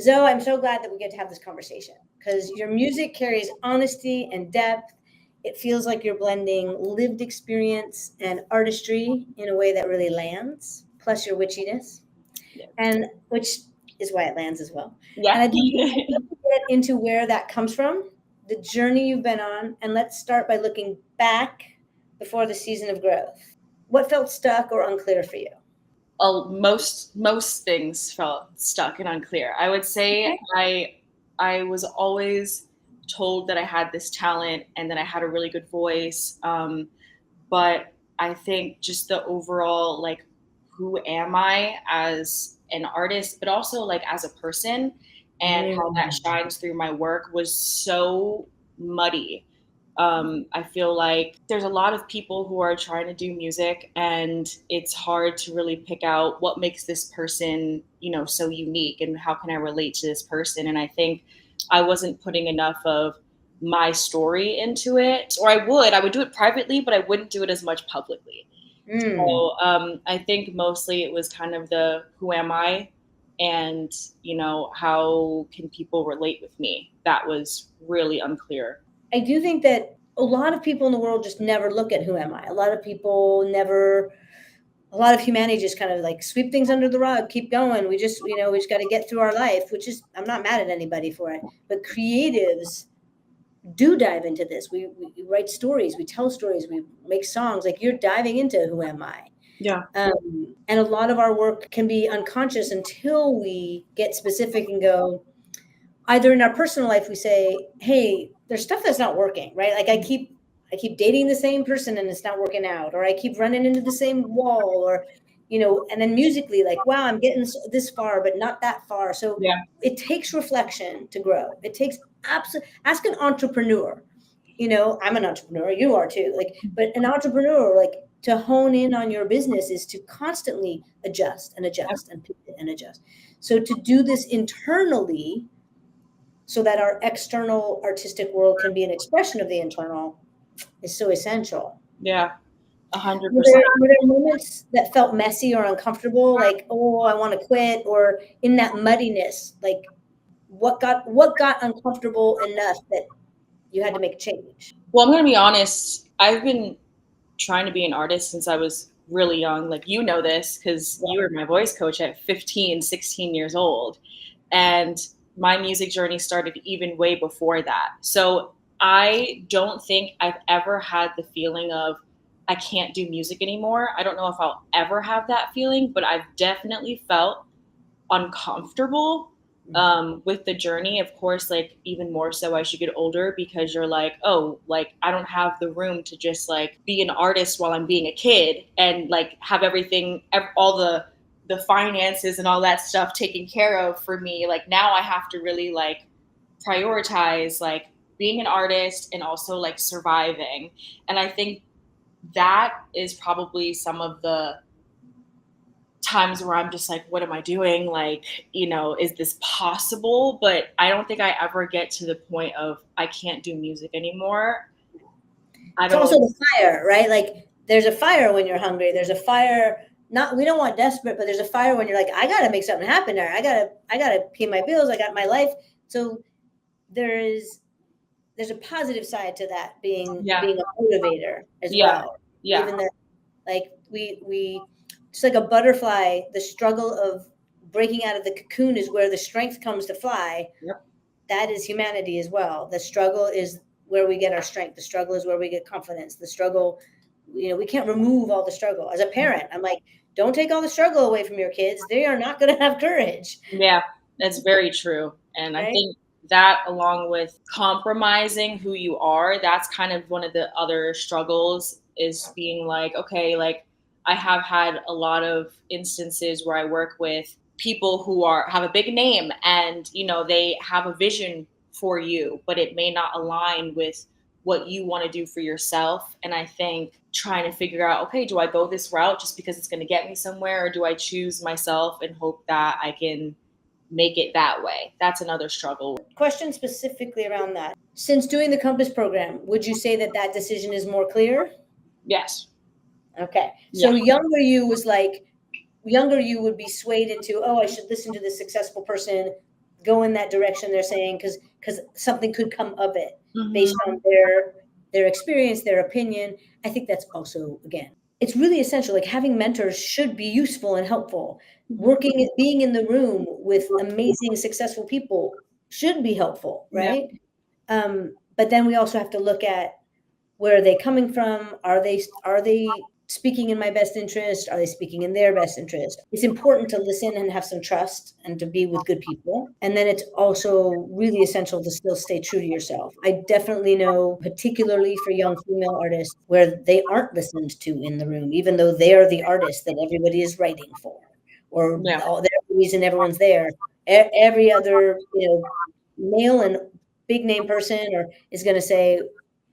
Zoe, I'm so glad that we get to have this conversation because your music carries honesty and depth. It feels like you're blending lived experience and artistry in a way that really lands, plus your witchiness, Yeah. and which is why it lands as well. And Yeah. I'd love to get into where that comes from, the journey you've been on, and let's start by looking back before the season of growth. What felt stuck or unclear for you? Most things felt stuck and unclear. I would say Okay. I was always told that I had this talent and that I had a really good voice. But I think just the overall, like, who am I as an artist, but also like as a person, and how that Mm. shines through my work was so muddy. I feel like there's a lot of people who are trying to do music, and it's hard to really pick out what makes this person, so unique, and how can I relate to this person. And I think I wasn't putting enough of my story into it, or I would do it privately, but I wouldn't do it as much publicly. Mm. So I think mostly it was kind of the who am I, and how can people relate with me. That was really unclear. I do think that a lot of people in the world just never look at who am I. A lot of humanity just kind of like sweep things under the rug, keep going. We just got to get through our life, which is, I'm not mad at anybody for it. But creatives do dive into this. We write stories, we tell stories, we make songs. Like you're diving into who am I. Yeah. And a lot of our work can be unconscious until we get specific and go, either in our personal life, we say, hey, there's stuff that's not working, right? Like I keep dating the same person and it's not working out, or I keep running into the same wall, or, and then musically, like, wow, I'm getting this far, but not that far. So Yeah. it takes reflection to grow. It takes ask an entrepreneur, I'm an entrepreneur, you are too, like, but an entrepreneur, like, to hone in on your business is to constantly adjust and adjust and pivot and adjust. So to do this internally, so that our external artistic world can be an expression of the internal, is so essential. Yeah. 100%. Were there moments that felt messy or uncomfortable, like, oh, I want to quit, or in that muddiness, like what got uncomfortable enough that you had to make a change? Well, I'm going to be honest. I've been trying to be an artist since I was really young. Like, this because you were my voice coach at 15, 16 years old. And my music journey started even way before that. So I don't think I've ever had the feeling of I can't do music anymore. I don't know if I'll ever have that feeling, but I've definitely felt uncomfortable with the journey. Of course, like even more so as you get older, because you're like, oh, like I don't have the room to just like be an artist while I'm being a kid and like have everything, all the finances and all that stuff taken care of for me. Like now I have to really like prioritize like being an artist and also like surviving. And I think that is probably some of the times where I'm just like, what am I doing? Like, is this possible? But I don't think I ever get to the point of I can't do music anymore. It's also the fire, right? Like there's a fire when you're hungry. There's a fire. We don't want desperate, but there's a fire when you're like, I gotta make something happen there. I gotta pay my bills. I got my life. So there's a positive side to that being a motivator as well. Yeah. Even that, like we just like a butterfly, the struggle of breaking out of the cocoon is where the strength comes to fly. Yep. That is humanity as well. The struggle is where we get our strength. The struggle is where we get confidence. The struggle, we can't remove all the struggle. As a parent, I'm like, don't take all the struggle away from your kids. They are not going to have courage. Yeah, that's very true. And right? I think that along with compromising who you are, that's kind of one of the other struggles, is being like, okay, like I have had a lot of instances where I work with people who have a big name and, they have a vision for you, but it may not align with what you want to do for yourself. And I think trying to figure out, okay, do I go this route just because it's going to get me somewhere, or do I choose myself and hope that I can make it that way? That's another struggle. Question specifically around that. Since doing the COMPASS program, would you say that decision is more clear? Yes. Okay. So younger you would be swayed into, oh, I should listen to this successful person, go in that direction they're saying, because something could come of it Mhm. based on their experience, their opinion. I think that's also, again, it's really essential. Like, having mentors should be useful and helpful. Being in the room with amazing, successful people should be helpful, right? But then we also have to look at, where are they coming from? Are they speaking in my best interest? Are they speaking in their best interest? It's important to listen and have some trust and to be with good people. And then it's also really essential to still stay true to yourself. I definitely know, particularly for young female artists, where they aren't listened to in the room, even though they are the artist that everybody is writing for, or Yeah. they're the reason everyone's there. Every other, male and big name person is going to say,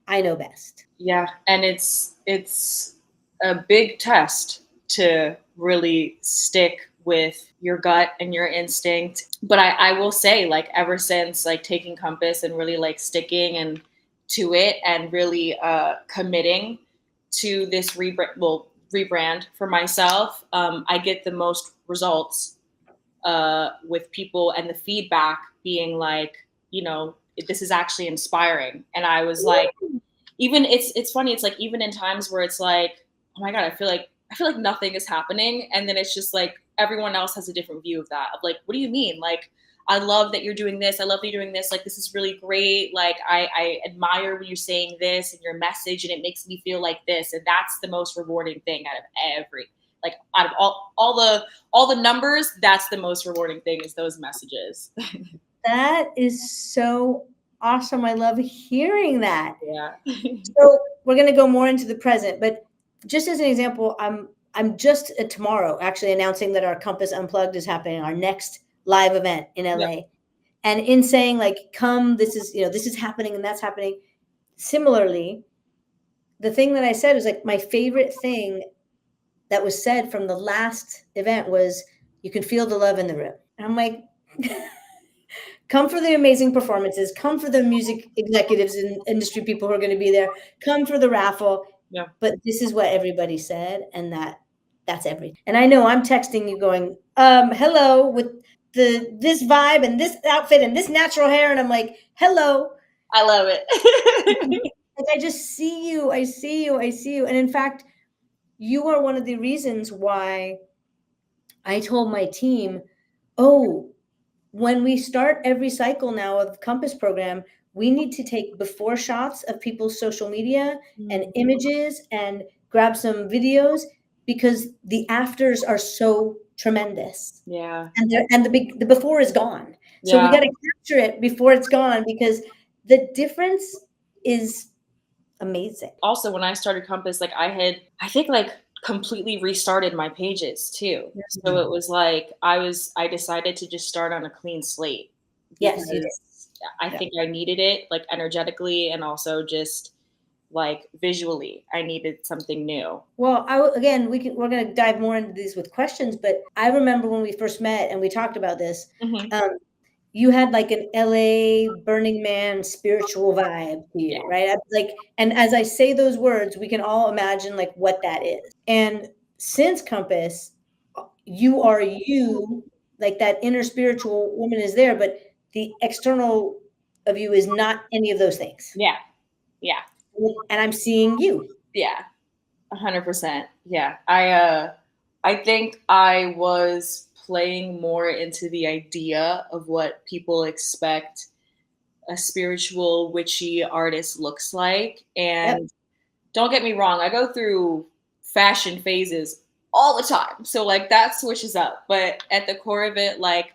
I know best. Yeah, and it's a big test to really stick with your gut and your instinct. But I will say, like, ever since like taking Compass and really like sticking and to it and really committing to this rebrand for myself, I get the most results with people, and the feedback being like, this is actually inspiring. And I was like, even it's funny. It's like, even in times where it's like, oh my God, I feel like nothing is happening. And then it's just like, everyone else has a different view of that. Of like, what do you mean? Like, I love that you're doing this. I love that you're doing this. Like, this is really great. Like, I admire when you're saying this and your message, and it makes me feel like this. And that's the most rewarding thing out of all the numbers. That's the most rewarding thing, is those messages. That is so awesome. I love hearing that. Yeah. So we're going to go more into the present, but just as an example, I'm just tomorrow actually announcing that our COMPASS Unplugged is happening, our next live event in LA. Yep. And in saying, like, come, this is happening and that's happening. Similarly, the thing that I said was, like, my favorite thing that was said from the last event was, you can feel the love in the room. And I'm like, come for the amazing performances, come for the music executives and industry people who are going to be there, come for the raffle. Yeah. But this is what everybody said, and that's everything. And I know I'm texting you going, hello, with this vibe and this outfit and this natural hair. And I'm like, hello. I love it. Like, I just see you. I see you. And in fact, you are one of the reasons why I told my team, when we start every cycle now of COMPASS program, we need to take before shots of people's social media and images and grab some videos, because the afters are so tremendous. Yeah. And the before is gone. So we got to capture it before it's gone, because the difference is amazing. Also, when I started COMPASS, like, I think completely restarted my pages too. So it was like, I decided to just start on a clean slate. Yes. I think I needed it, like, energetically, and also just like visually, I needed something new. Well, we're going to dive more into these with questions, but I remember when we first met and we talked about this, you had like an LA Burning Man spiritual vibe to you, right? Like, and as I say those words, we can all imagine like what that is. And since COMPASS, you are you, like, that inner spiritual woman is there, but the external of you is not any of those things. Yeah. And I'm seeing you. Yeah, 100%. Yeah, I think I was playing more into the idea of what people expect a spiritual, witchy artist looks like. And don't get me wrong, I go through fashion phases all the time. So like that switches up. But at the core of it, like,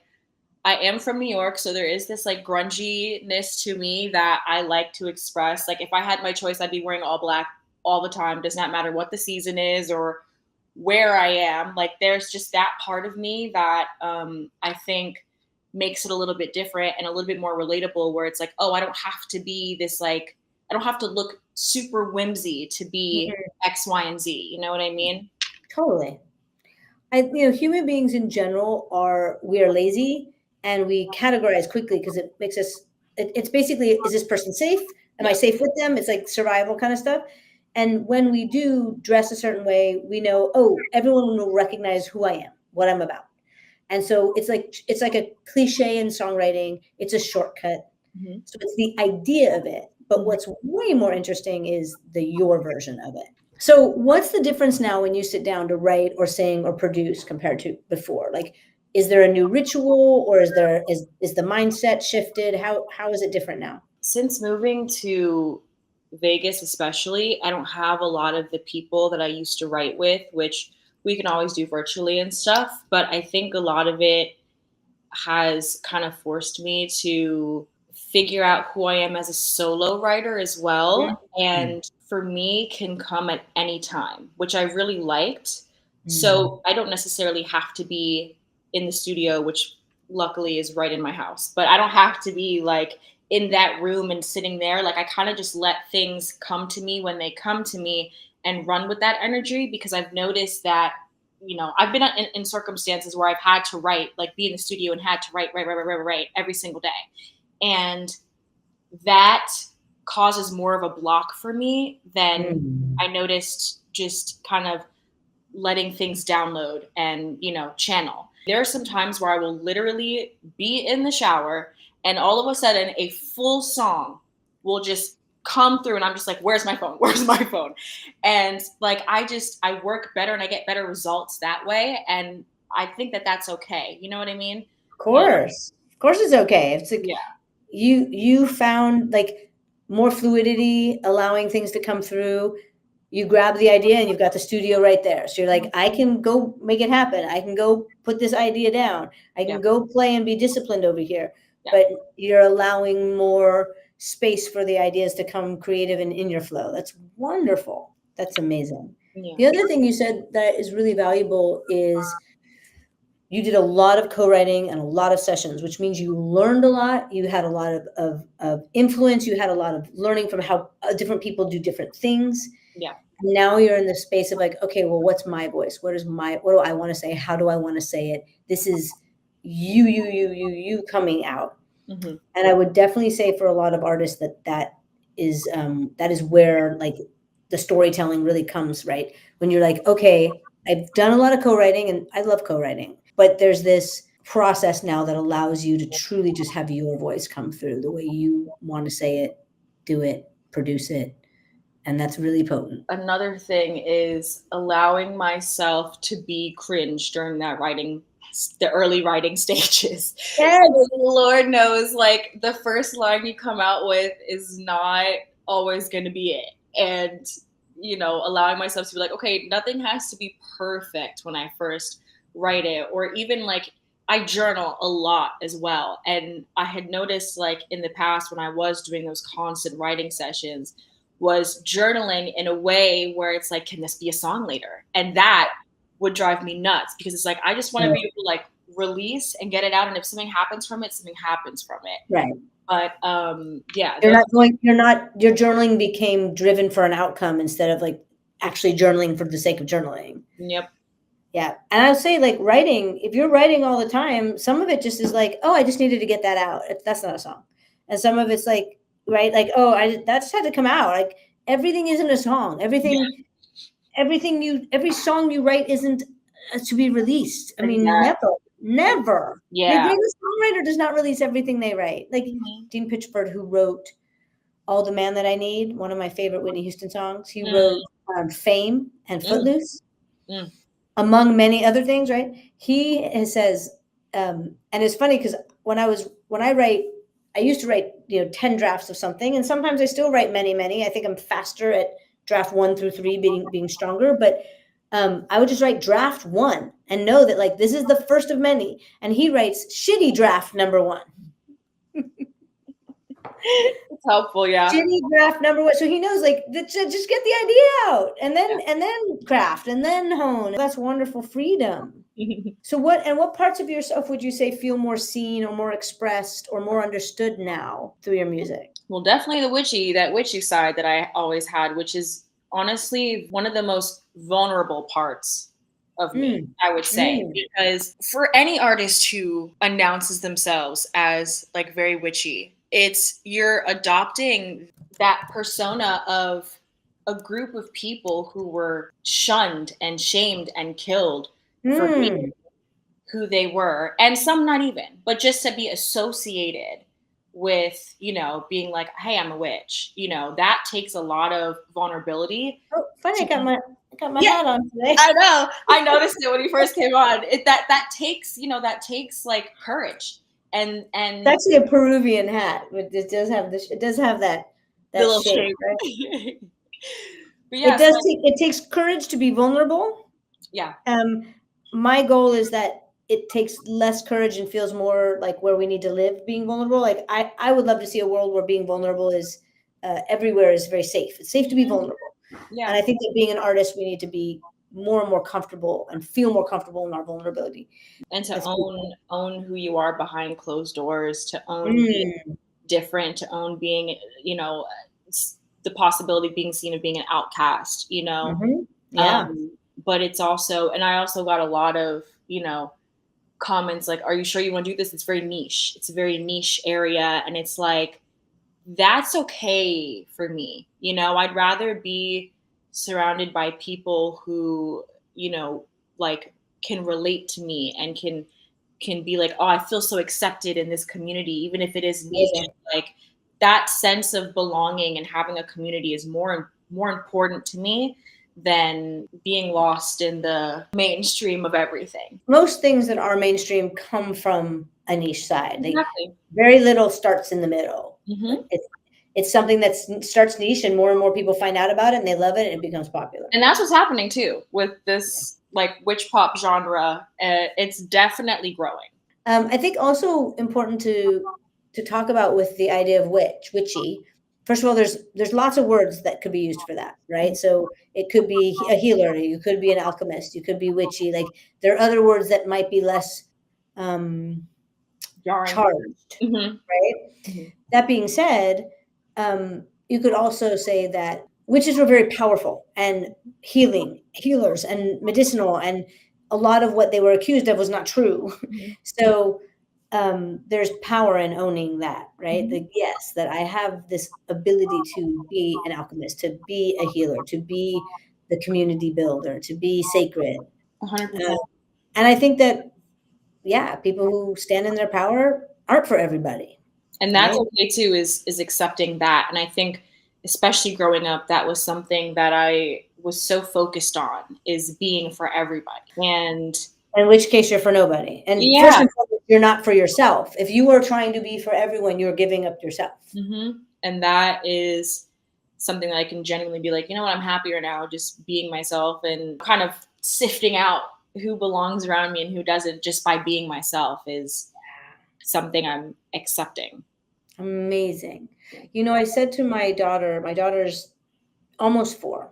I am from New York, so there is this like grunginess to me that I like to express. Like, if I had my choice, I'd be wearing all black all the time. Does not matter what the season is or where I am. Like, there's just that part of me that I think makes it a little bit different and a little bit more relatable, where it's like, oh, I don't have to be this, like, I don't have to look super whimsy to be X, Y, and Z. You know what I mean? Totally. Human beings in general we are lazy, and we categorize quickly because it makes us, it's basically, is this person safe? Am I safe with them? It's like survival kind of stuff. And when we do dress a certain way, we know, everyone will recognize who I am, what I'm about. And so it's like a cliche in songwriting. It's a shortcut. Mm-hmm. So it's the idea of it. But what's way more interesting is your version of it. So what's the difference now when you sit down to write or sing or produce compared to before? Like, is there a new ritual, or is the mindset shifted? How is it different now? Since moving to Vegas especially, I don't have a lot of the people that I used to write with, which we can always do virtually and stuff. But I think a lot of it has kind of forced me to figure out who I am as a solo writer as well. Mm-hmm. And for me can come at any time, which I really liked. Mm-hmm. So I don't necessarily have to be in the studio, which luckily is right in my house, but I don't have to be like in that room and sitting there. Like I kind of just let things come to me when they come to me and run with that energy, because I've noticed that, you know, I've been in circumstances where I've had to write, like be in the studio and had to write every single day. And that causes more of a block for me than I noticed just kind of letting things download and, you know, channel. There are some times where I will literally be in the shower and all of a sudden a full song will just come through and I'm just like, where's my phone? Where's my phone? And like, I work better and I get better results that way. And I think that that's okay. You know what I mean? Of course it's okay. It's like, you found like more fluidity, allowing things to come through. You grab the idea and you've got the studio right there. So you're like, I can go make it happen. I can go put this idea down. I can go play and be disciplined over here. But you're allowing more space for the ideas to come creative and in your flow. That's wonderful. That's amazing. Yeah. The other thing you said that is really valuable is you did a lot of co-writing and a lot of sessions, which means you learned a lot. You had a lot of influence. You had a lot of learning from how different people do different things. Yeah. Now you're in the space of like, okay, well, what's my voice? What do I want to say? How do I want to say it? This is you coming out. Mm-hmm. And I would definitely say for a lot of artists that is where like the storytelling really comes, right? When you're like, okay, I've done a lot of co-writing and I love co-writing, but there's this process now that allows you to truly just have your voice come through the way you want to say it, do it, produce it. And that's really potent. Another thing is allowing myself to be cringe during that writing, the early writing stages. Yes. Lord knows, like the first line you come out with is not always going to be it. And, you know, allowing myself to be like, okay, nothing has to be perfect when I first write it. Or even like I journal a lot as well. And I had noticed like in the past when I was doing those constant writing sessions, was journaling in a way where it's like, can this be a song later? And that would drive me nuts, because it's like, I just want to be able to like release and get it out. And if something happens from it, something happens from it. Right. But your journaling became driven for an outcome instead of like actually journaling for the sake of journaling. Yep. Yeah. And I would say like writing, if you're writing all the time, some of it just is like, oh, I just needed to get that out. That's not a song. And some of it's like, right? Like, oh, that just had to come out. Like everything isn't a song. Every song you write isn't to be released. I mean, never. Yeah. The greatest songwriter does not release everything they write. Like Dean Pitchford, who wrote All the Man That I Need, one of my favorite Whitney Houston songs. He wrote Fame and Footloose, among many other things, right? He says, and it's funny because when I write, I used to write, 10 drafts of something, and sometimes I still write many. I think I'm faster at draft 1 through 3 being stronger, but I would just write draft 1 and know that like this is the first of many. And he writes shitty draft number 1. It's helpful, yeah. Shitty draft number 1. So he knows like just get the idea out and then craft and then hone. That's wonderful freedom. So what parts of yourself would you say feel more seen or more expressed or more understood now through your music? Well, definitely that witchy side that I always had, which is honestly one of the most vulnerable parts of me, I would say, because for any artist who announces themselves as like very witchy, you're adopting that persona of a group of people who were shunned and shamed and killed for being who they were, and some not even, but just to be associated with, you know, being like, hey, I'm a witch, you know, that takes a lot of vulnerability. Oh, funny, I got my Yeah, hat on today. I know. I noticed it when you first came on. That takes, you know, that takes like courage and It's actually a Peruvian hat, but it does have this. It does have that the little shape, shape. right? But yeah, It takes courage to be vulnerable. Yeah. My goal is that it takes less courage and feels more like where we need to live being vulnerable. Like I would love to see a world where being vulnerable is everywhere is very safe. It's safe to be vulnerable. Yeah. And I think that being an artist, we need to be more and more comfortable and feel more comfortable in our vulnerability. And to That's own who you are behind closed doors, to own cool. being different, to own being, you know, the possibility of being seen of being an outcast, you know. Yeah. But it's also, and I also got a lot of, you know, comments like, are you sure you want to do this? It's very niche. It's a very niche area. And it's like, that's okay for me. You know, I'd rather be surrounded by people who, you know, like can relate to me and can be like, oh, I feel so accepted in this community, even if it is niche. Yeah. Like that sense of belonging and having a community is more important to me than being lost in the mainstream of everything. Most things that are mainstream come from a niche side. Exactly. Very little starts in the middle. Mm-hmm. It's something that starts niche and more people find out about it and they love it and it becomes popular. And that's what's happening too with this like witch pop genre. It's definitely growing. I think also important to talk about with the idea of witchy. First of all, there's lots of words that could be used for that, right? So it could be a healer, you could be an alchemist, you could be witchy. Like there are other words that might be less charged, Mm-hmm. right? Mm-hmm. That being said, you could also say that witches were very powerful and healers and medicinal, and a lot of what they were accused of was not true. Mm-hmm. So there's power in owning that, right? Mm-hmm. Yes, that I have this ability to be an alchemist, to be a healer, to be the community builder, to be sacred. 100%. And I think that, yeah, people who stand in their power aren't for everybody. And that's right? Okay too, is accepting that. And I think, especially growing up, that was something that I was so focused on, is being for everybody. And in which case you're for nobody. And yeah. First and foremost, you're not for yourself. If you are trying to be for everyone, you're giving up yourself. Mm-hmm. And that is something that I can genuinely be like, you know what, I'm happier now just being myself and kind of sifting out who belongs around me and who doesn't just by being myself is something I'm accepting. Amazing. You know, I said to my daughter's almost 4,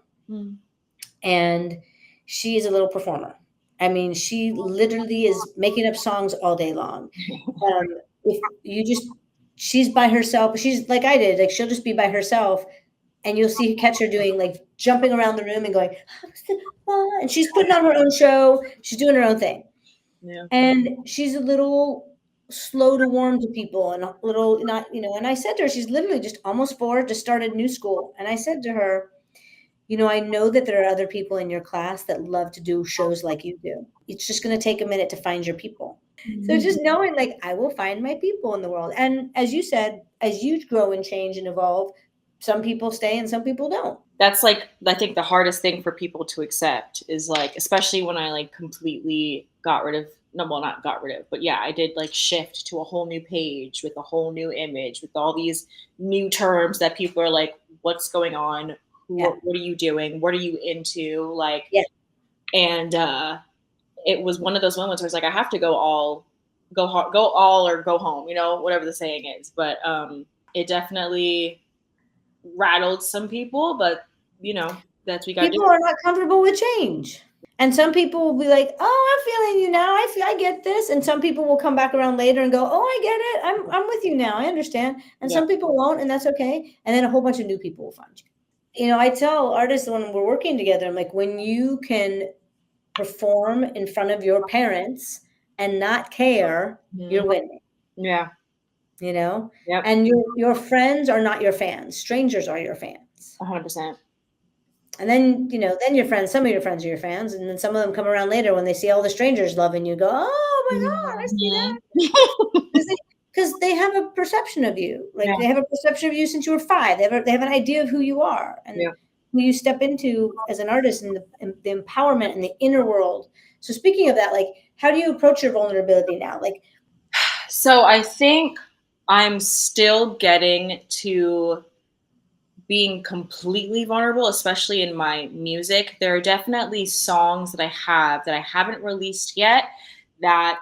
and she is a little performer. I mean, she literally is making up songs all day long. If you she's by herself. She's like I did. Like she'll just be by herself, and you'll catch her doing like jumping around the room and going, and she's putting on her own show. She's doing her own thing. Yeah. And she's a little slow to warm to people and a little not, you know. And I said to her, she's literally just almost 4, just started new school. And I said to her, you know, I know that there are other people in your class that love to do shows like you do. It's just going to take a minute to find your people. Mm-hmm. So just knowing like I will find my people in the world. And as you said, as you grow and change and evolve, some people stay and some people don't. That's like, I think the hardest thing for people to accept is like, especially when I like completely got rid of, no, well, not got rid of, but yeah, I did like shift to a whole new page with a whole new image with all these new terms that people are like, what's going on? Yeah. What are you doing? What are you into? Like, yeah. And it was one of those moments where it's like, I have to go all or go home, you know, whatever the saying is. But it definitely rattled some people, but you know, that's what we got to do. People are not comfortable with change. And some people will be like, oh, I'm feeling you now. I get this. And some people will come back around later and go, oh, I get it. I'm with you now. I understand. And some people won't, and that's okay. And then a whole bunch of new people will find you. You know, I tell artists when we're working together, I'm like, when you can perform in front of your parents and not care, you're winning. Yeah. You know? And your friends are not your fans. Strangers are your fans. 100%. And then, then your friends, some of your friends are your fans, and then some of them come around later when they see all the strangers loving you, go, oh my God, I see that. Because they have a perception of you. Like they have a perception of you since you were 5. They have an idea of who you are and who you step into as an artist, and the empowerment and the inner world. So speaking of that, like, how do you approach your vulnerability now? Like, so I think I'm still getting to being completely vulnerable, especially in my music. There are definitely songs that I haven't released yet that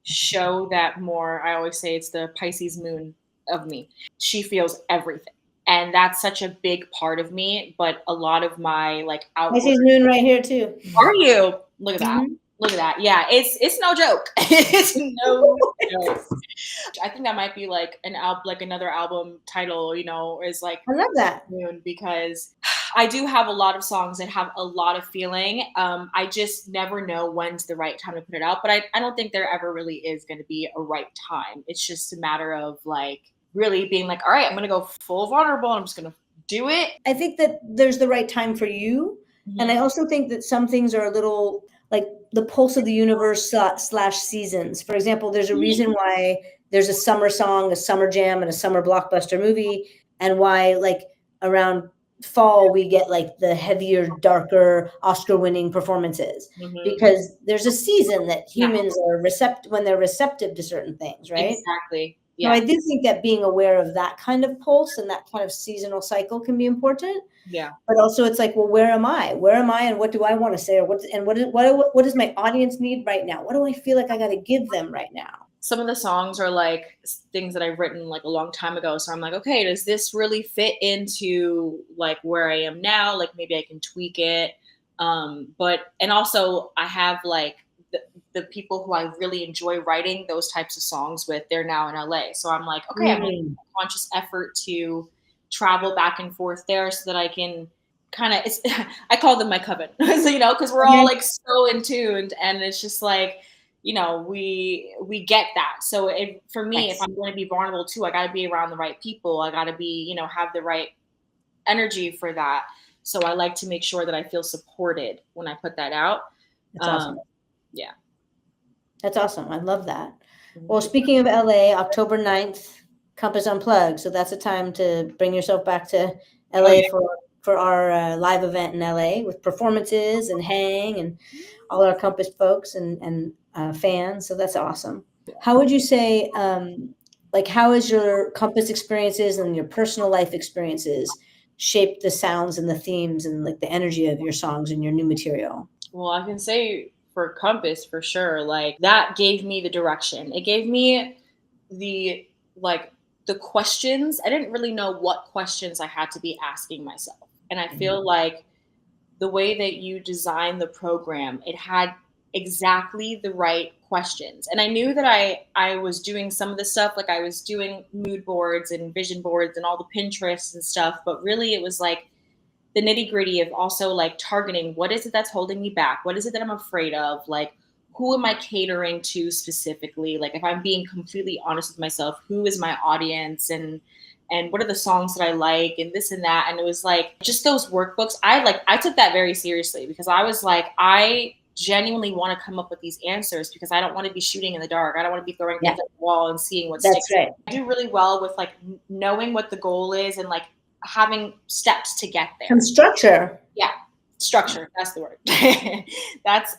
show that more. I always say it's the Pisces moon of me. She feels everything. And that's such a big part of me. But a lot of my like outward. Pisces moon right here too. Are you? Look at that. Look at that. Yeah, it's no joke. It's no joke. I think that might be like another album title, is like, I love that. Because I do have a lot of songs that have a lot of feeling. I just never know when's the right time to put it out. But I don't think there ever really is going to be a right time. It's just a matter of like really being like, all right, I'm going to go full vulnerable. I'm just going to do it. I think that there's the right time for you. Mm-hmm. And I also think that some things are a little like the pulse of the universe / seasons. For example, there's a reason why there's a summer song, a summer jam, and a summer blockbuster movie, and why like around fall we get like the heavier, darker Oscar-winning performances, because there's a season that humans are when they're receptive to certain things, right? Exactly. Yeah. So I do think that being aware of that kind of pulse and that kind of seasonal cycle can be important. Yeah. But also it's like, well, where am I? Where am I? And what do I want to say? Or what does my audience need right now? What do I feel like I got to give them right now? Some of the songs are like things that I've written like a long time ago. So I'm like, okay, does this really fit into like where I am now? Like maybe I can tweak it. And also I have like the people who I really enjoy writing those types of songs with, they're now in LA. So I'm like, okay, I'm making a conscious effort to travel back and forth there so that I can kind of, I call them my coven, because we're all like so in tune, and it's just like, we get that. So for me, if I'm going to be vulnerable too, I got to be around the right people. I got to be, have the right energy for that. So I like to make sure that I feel supported when I put that out. That's awesome. Yeah. That's awesome. I love that. Well, speaking of LA, October 9th, COMPASS Unplugged. So that's a time to bring yourself back to LA for our live event in LA with performances and hang and all our COMPASS folks and fans. So that's awesome. How would you say, how has your COMPASS experiences and your personal life experiences shaped the sounds and the themes and like the energy of your songs and your new material? Well, I can say for COMPASS, for sure, like that gave me the direction. It gave me the questions. I didn't really know what questions I had to be asking myself. And I feel like the way that you design the program, it had exactly the right questions. And I knew that I was doing some of the stuff, like I was doing mood boards and vision boards and all the Pinterest and stuff, but really it was like the nitty gritty of also like targeting, what is it that's holding me back? What is it that I'm afraid of? Like, who am I catering to specifically? Like, if I'm being completely honest with myself, who is my audience, and what are the songs that I like, and this and that. And it was like, just those workbooks. I took that very seriously, because I was like, I genuinely want to come up with these answers, because I don't want to be shooting in the dark. I don't want to be throwing things at the wall and seeing what sticks. Right. I do really well with like knowing what the goal is and like having steps to get there. Some structure. Yeah. Structure. That's the word. that's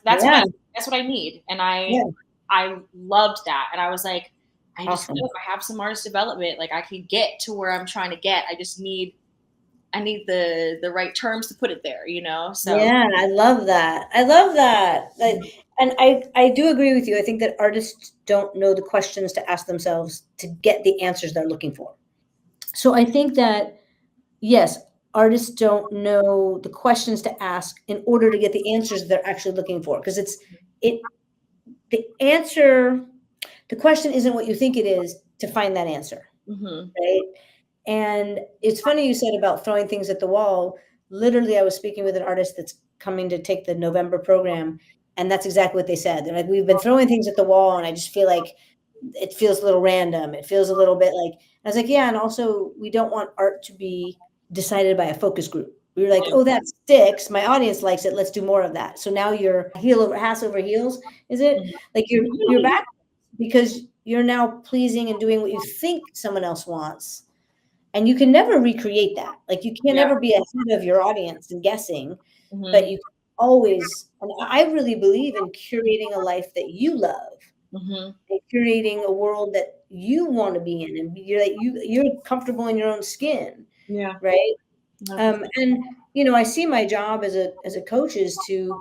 what I need. And I loved that. And I was like, I just know if I have some artist development, like I could get to where I'm trying to get. I just need the right terms to put it there, So yeah, I love that. And I do agree with you. I think that artists don't know the questions to ask themselves to get the answers they're looking for. So I think that, yes, artists don't know the questions to ask in order to get the answers they're actually looking for. Because the question isn't what you think it is to find that answer, right? And it's funny you said about throwing things at the wall. Literally, I was speaking with an artist that's coming to take the November program, and that's exactly what they said. They're like, we've been throwing things at the wall, and I just feel like it feels a little random. It feels a little bit like, I was like, yeah, and also we don't want art to be decided by a focus group. We were like, oh, that's sticks, my audience likes it, let's do more of that. So now you're ass over heels, is it? Like you're back because you're now pleasing and doing what you think someone else wants. And you can never recreate that. Like you can never be ahead of your audience and guessing, but you can always, and I really believe in curating a life that you love, and curating a world that you want to be in, and you're comfortable in your own skin. Yeah. Right. And I see my job as a coach is to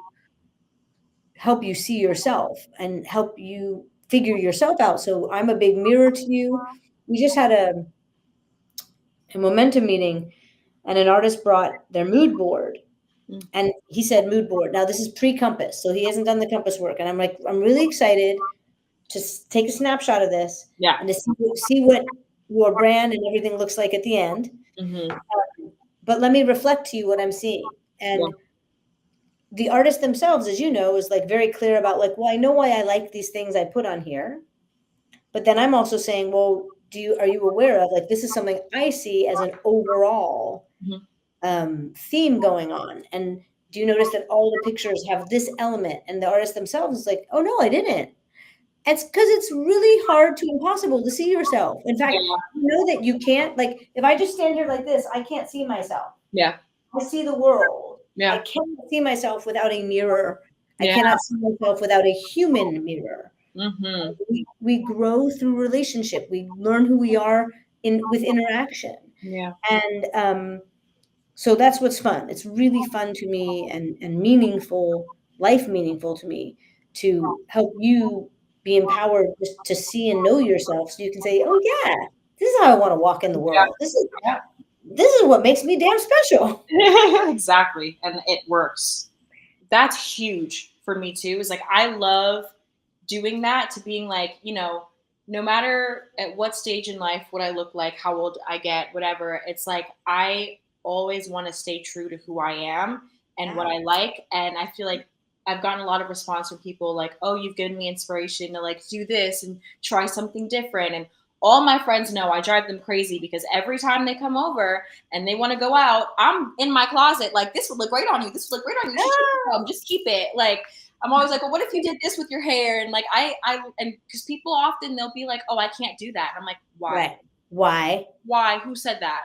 help you see yourself and help you figure yourself out. So I'm a big mirror to you. We just had a momentum meeting, and an artist brought their mood board, and he said mood board. Now this is pre-Compass, so he hasn't done the Compass work, and I'm like, I'm really excited to take a snapshot of this, and to see what your brand and everything looks like at the end. But let me reflect to you what I'm seeing. And the artists themselves, as you know, is like very clear about like, well, I know why I like these things I put on here. But then I'm also saying, well, are you aware of like, this is something I see as an overall theme going on. And do you notice that all the pictures have this element? And the artist themselves is like, oh no, I didn't. It's because it's really hard to impossible to see yourself. In fact, you know that you can't, like, if I just stand here like this, I can't see myself. Yeah. I see the world. Yeah. I cannot see myself without a mirror. I cannot see myself without a human mirror. We grow through relationship. We learn who we are with interaction. Yeah. And so that's what's fun. It's really fun to me and meaningful, life meaningful to me to help you be empowered just to see and know yourself, so you can say, oh yeah, this is how I want to walk in the world. This is what makes me damn special. Exactly. And it works. That's huge for me too. Is like, I love doing that, to being like, no matter at what stage in life, what I look like, how old I get, whatever, it's like, I always want to stay true to who I am and what I like. And I feel like I've gotten a lot of response from people like, oh, you've given me inspiration to like do this and try something different. And all my friends know I drive them crazy, because every time they come over and they want to go out, I'm in my closet like, this would look great on you. This would look great on you. Just keep it. Like, I'm always like, well, what if you did this with your hair? And like, and because people often, they'll be like, oh, I can't do that. And I'm like, why? Right. Why? Why? Who said that?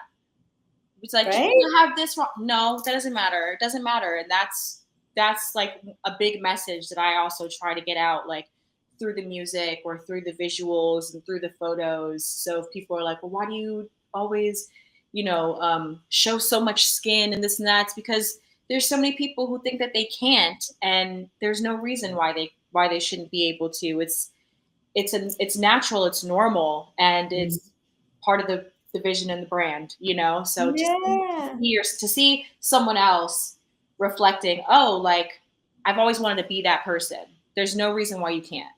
It's like, right? You have this wrong. No, that doesn't matter. It doesn't matter. And that's like a big message that I also try to get out, like through the music or through the visuals and through the photos. So if people are like, well, why do you always, show so much skin and this and that? It's because there's so many people who think that they can't, and there's no reason why they shouldn't be able to. It's natural, it's normal, and it's part of the vision and the brand, so just to see someone else reflecting, oh, like, I've always wanted to be that person. There's no reason why you can't.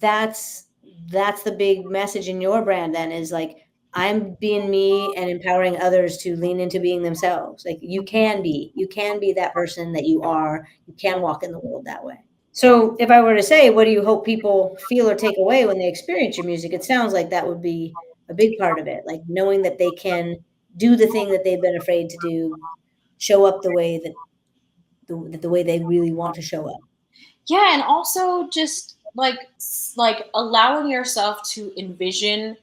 That's the big message in your brand then, is like, I'm being me and empowering others to lean into being themselves. Like, you can be that person that you are. You can walk in the world that way. So if I were to say, what do you hope people feel or take away when they experience your music? It sounds like that would be a big part of it. Like knowing that they can do the thing that they've been afraid to do, show up the way that the way they really want to show up. Yeah. And also just like allowing yourself to envision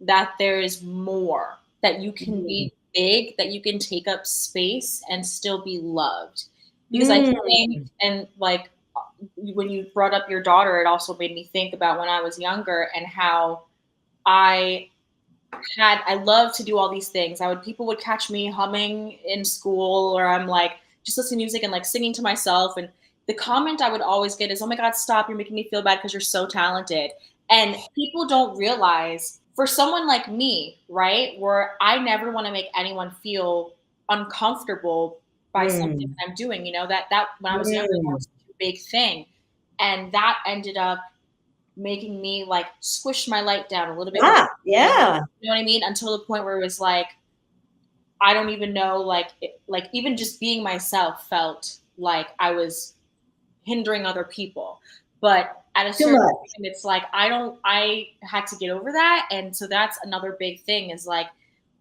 that there is more, that you can be big, that you can take up space and still be loved. Because I think, and like when you brought up your daughter, it also made me think about when I was younger and how I love to do all these things. People would catch me humming in school, or I'm like just listening to music and like singing to myself. And the comment I would always get is, oh my God, stop. You're making me feel bad because you're so talented. And people don't realize, for someone like me, right, where I never want to make anyone feel uncomfortable by something that I'm doing, that when I was younger, that was a big thing. And that ended up making me like squish my light down a little bit. Yeah. You know what I mean? Until the point where it was like, I don't even know, like even just being myself felt like I was hindering other people. But at a certain point, it's like, I had to get over that. And so that's another big thing, is like,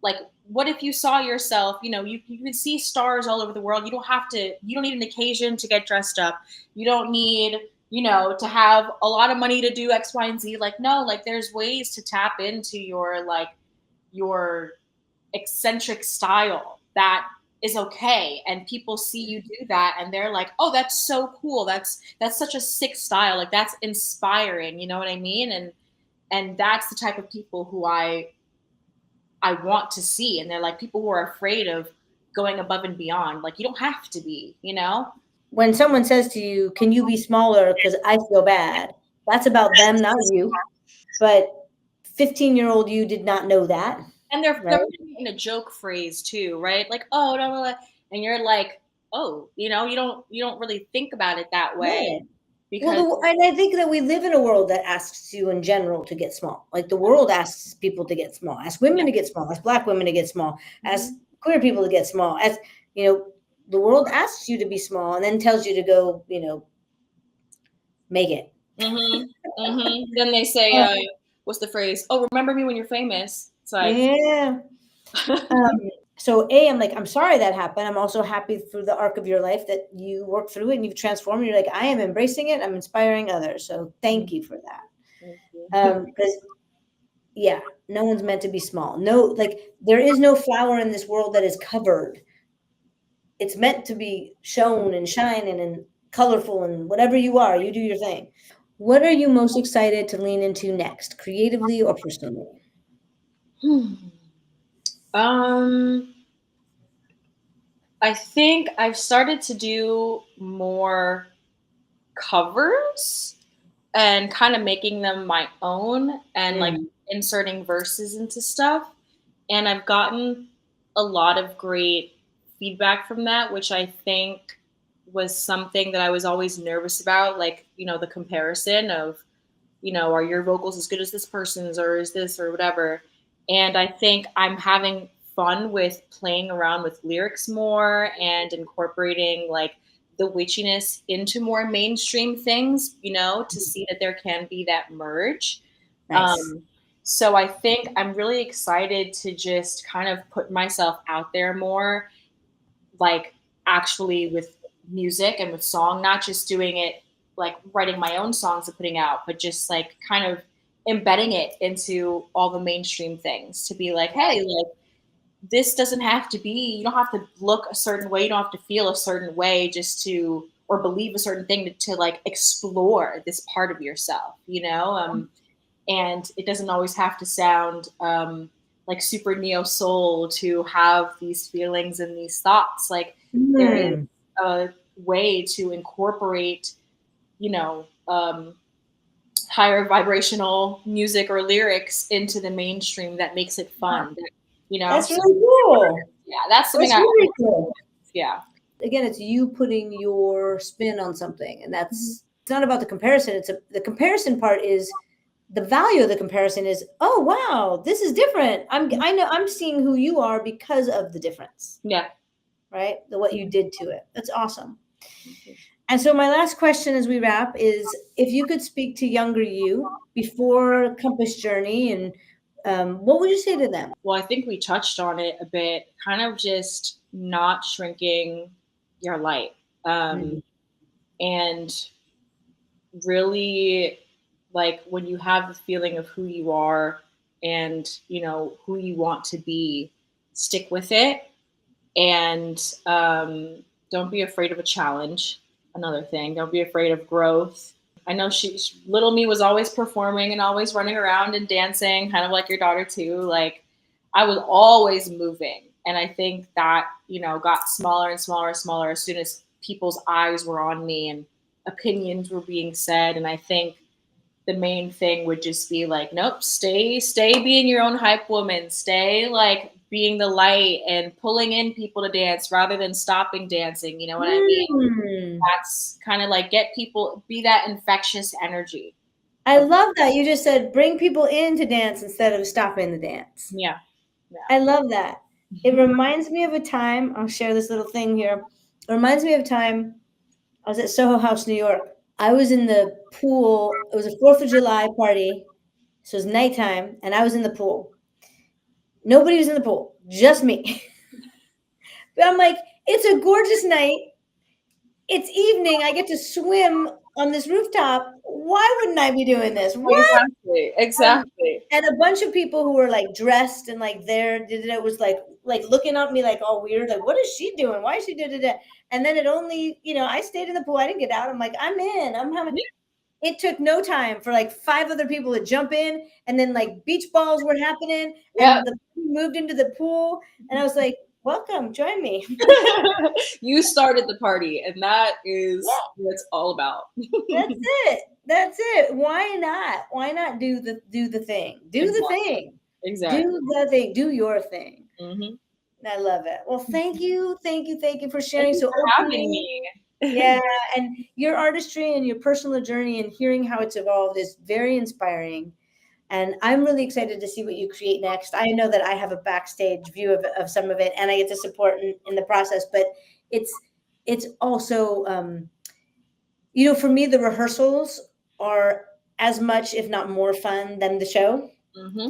like, what if you saw yourself, you can see stars all over the world. You don't need an occasion to get dressed up. You don't need, to have a lot of money to do X, Y, and Z. Like, no, like there's ways to tap into your eccentric style that is okay, and people see you do that and they're like, oh, that's so cool, that's such a sick style, like that's inspiring, you know what I mean? And that's the type of people who I want to see. And they're like people who are afraid of going above and beyond. Like, you don't have to be, When someone says to you, can you be smaller because I feel bad, that's about them, not you. But 15-year-old you did not know that. And they're Right. in a joke phrase too, right? Like, oh, no, and you're like, oh, you don't really think about it that way. Yeah. Because Well, and I think that we live in a world that asks you in general to get small. Like the world asks people to get small, asks women to get small, asks Black women to get small, asks queer people to get small. As the world asks you to be small and then tells you to go, make it. Then they say, what's the phrase? Oh, remember me when you're famous. It's like, yeah. So I'm sorry that happened. I'm also happy through the arc of your life that you worked through it and you've transformed. You're like, I am embracing it. I'm inspiring others. So thank you for that. Because no one's meant to be small. No, like there is no flower in this world that is covered. It's meant to be shown and shining and colorful, and whatever you are, you do your thing. What are you most excited to lean into next, creatively or personally? I think I've started to do more covers and kind of making them my own and like inserting verses into stuff. And I've gotten a lot of great feedback from that, which I think was something that I was always nervous about. Like, the comparison of, are your vocals as good as this person's, or is this or whatever. And I think I'm having fun with playing around with lyrics more and incorporating like the witchiness into more mainstream things, to see that there can be that merge. Nice. So I think I'm really excited to just kind of put myself out there more, like actually with music and with song, not just doing it like writing my own songs and putting out, but just like kind of embedding it into all the mainstream things to be like, hey, like this doesn't have to be, you don't have to look a certain way, you don't have to feel a certain way just to, or believe a certain thing to like explore this part of yourself, and it doesn't always have to sound like super neo soul to have these feelings and these thoughts. Like there is a way to incorporate, higher vibrational music or lyrics into the mainstream that makes it fun. That's really cool. Yeah, that's something really cool. Yeah. Again, it's you putting your spin on something, and that's it's not about the comparison. The comparison part is the value of the comparison is, oh wow, this is different. I'm seeing who you are because of the difference. Yeah. Right? What you did to it. That's awesome. And so my last question as we wrap is, if you could speak to younger you before Compass Journey, and what would you say to them? Well, I think we touched on it a bit, kind of just not shrinking your light. And really, like when you have the feeling of who you are and, who you want to be, stick with it. And don't be afraid of a challenge. Another thing, don't be afraid of growth. I know little me was always performing and always running around and dancing, kind of like your daughter too. Like I was always moving. And I think that, got smaller and smaller and smaller as soon as people's eyes were on me and opinions were being said. And I think the main thing would just be like, nope, stay being your own hype woman. Stay like being the light and pulling in people to dance rather than stopping dancing. You know what I mean? That's kind of like be that infectious energy. I love that. You just said, bring people in to dance instead of stopping the dance. Yeah. I love that. It reminds me of a time, I'll share this little thing here. It reminds me of a time I was at Soho House, New York. I was in the pool. It was a 4th of July party. So it was nighttime and I was in the pool. Nobody was in the pool, just me. But I'm like, it's a gorgeous night. It's evening. I get to swim on this rooftop. Why wouldn't I be doing this? What? Exactly. And a bunch of people who were like dressed and like there, it was like looking at me like all weird, like, what is she doing? Why is she doing that? And then it only, I stayed in the pool. I didn't get out. I'm like, I'm in. I'm having. It took no time for like 5 other people to jump in, and then like beach balls were happening, and the moved into the pool, and I was like, welcome, join me. You started the party, and that is what it's all about. That's it. Why not do the thing? Do the thing. Exactly. Do the thing. Do your thing. Mm-hmm. I love it. Well, thank you for sharing so openly. Having me. Yeah, and your artistry and your personal journey and hearing how it's evolved is very inspiring. And I'm really excited to see what you create next. I know that I have a backstage view of some of it, and I get to support in the process. But it's also, for me, the rehearsals are as much, if not more, fun than the show. Mm-hmm.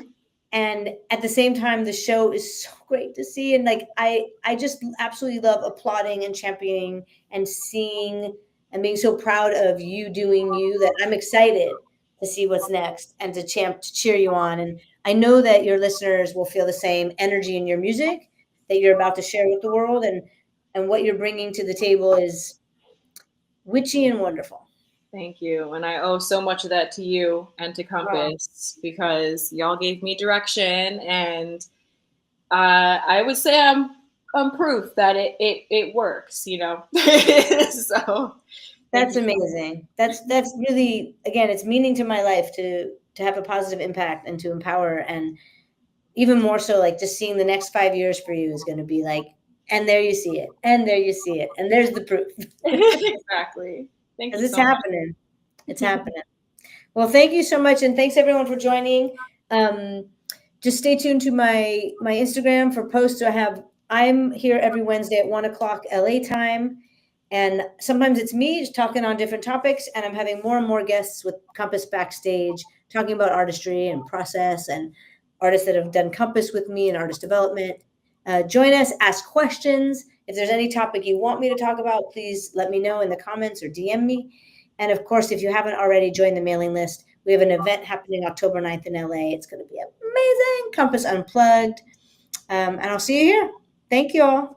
And at the same time, the show is so great to see. And like, I just absolutely love applauding and championing and seeing and being so proud of you doing you, that I'm excited to see what's next and to cheer you on. And I know that your listeners will feel the same energy in your music that you're about to share with the world. And what you're bringing to the table is witchy and wonderful. Thank you. And I owe so much of that to you and to Compass, because y'all gave me direction, and I would say I'm proof that it works, So that's amazing. That's really, again, it's meaning to my life to have a positive impact and to empower, and even more so, like, just seeing the next 5 years for you is going to be like, and there you see it, and there you see it, and there's the proof. Exactly. Because it's happening. It's happening. Well, thank you so much. And thanks everyone for joining. Just stay tuned to my Instagram for posts. I'm here every Wednesday at 1:00 LA time. And sometimes it's me just talking on different topics. And I'm having more and more guests with Compass Backstage talking about artistry and process, and artists that have done Compass with me and artist development. Join us, ask questions. If there's any topic you want me to talk about, please let me know in the comments or DM me. And of course, if you haven't already joined the mailing list, we have an event happening October 9th in LA. It's going to be amazing. COMPASS Unplugged. And I'll see you here. Thank you all.